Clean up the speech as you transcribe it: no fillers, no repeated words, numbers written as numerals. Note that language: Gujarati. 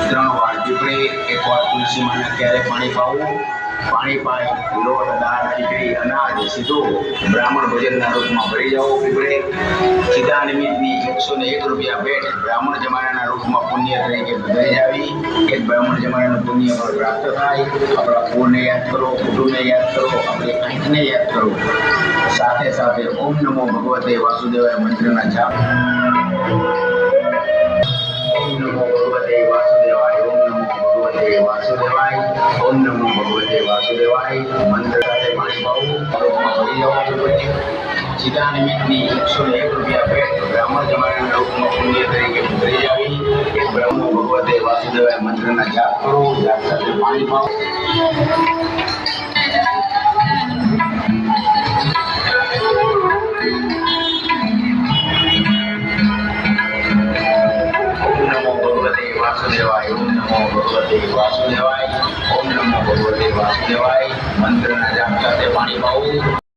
3 વાર પીપળી, 1 વાર તુલસી માને ક્યારે પાણી પાવું, પાણી પાઈ લોટ દાળ ખીચડી અનાજ સીધું બ્રાહ્મણ ભોજનના રૂપમાં ભરી જવું પીપળે। સીધા નિમિત્તની 101 રૂપિયા ભેટ બ્રાહ્મણ જમાનાના રૂપમાં પુણ્ય તરીકે બધાઈ જાવી। એક બ્રાહ્મણ જમાનાનું પુણ્ય ફળ પ્રાપ્ત થાય। આપણા કુળને યાદ કરો, કુટુંબને યાદ કરો, આપણી આંખને યાદ કરો, સાથે સાથે ઓમ નમો ભગવતે વાસુદેવાય મંત્રના જાપ। ઓમ નમો ભગવતે વાસુદેવાય, ઓમ નમો ભગવતે વાસુદેવાય, ઓમ નમો ભગવતે વાસુદેવાય મંત્ર સાથે પાણી પાવું, રૂપમાં ભરી જવું પીપળે। સીધા નિમિત્તની 101 રૂપિયા ભેટ બ્રાહ્મણ જમાનાના રૂપમાં પુણ્ય તરીકે ભરી જાવી। એક બ્રાહ્મણ ભગવતે વાસુદેવાય મંત્રના જાપ કરો, જાપ સાથે પાણી પાવું। વાસુદેવાય, ઓમ નમો ભગવતે વાસુદેવાય, ઓમ નમો ભગવતે વાસુદેવાય મંત્રના જાપ સાથે પાણી પાવું।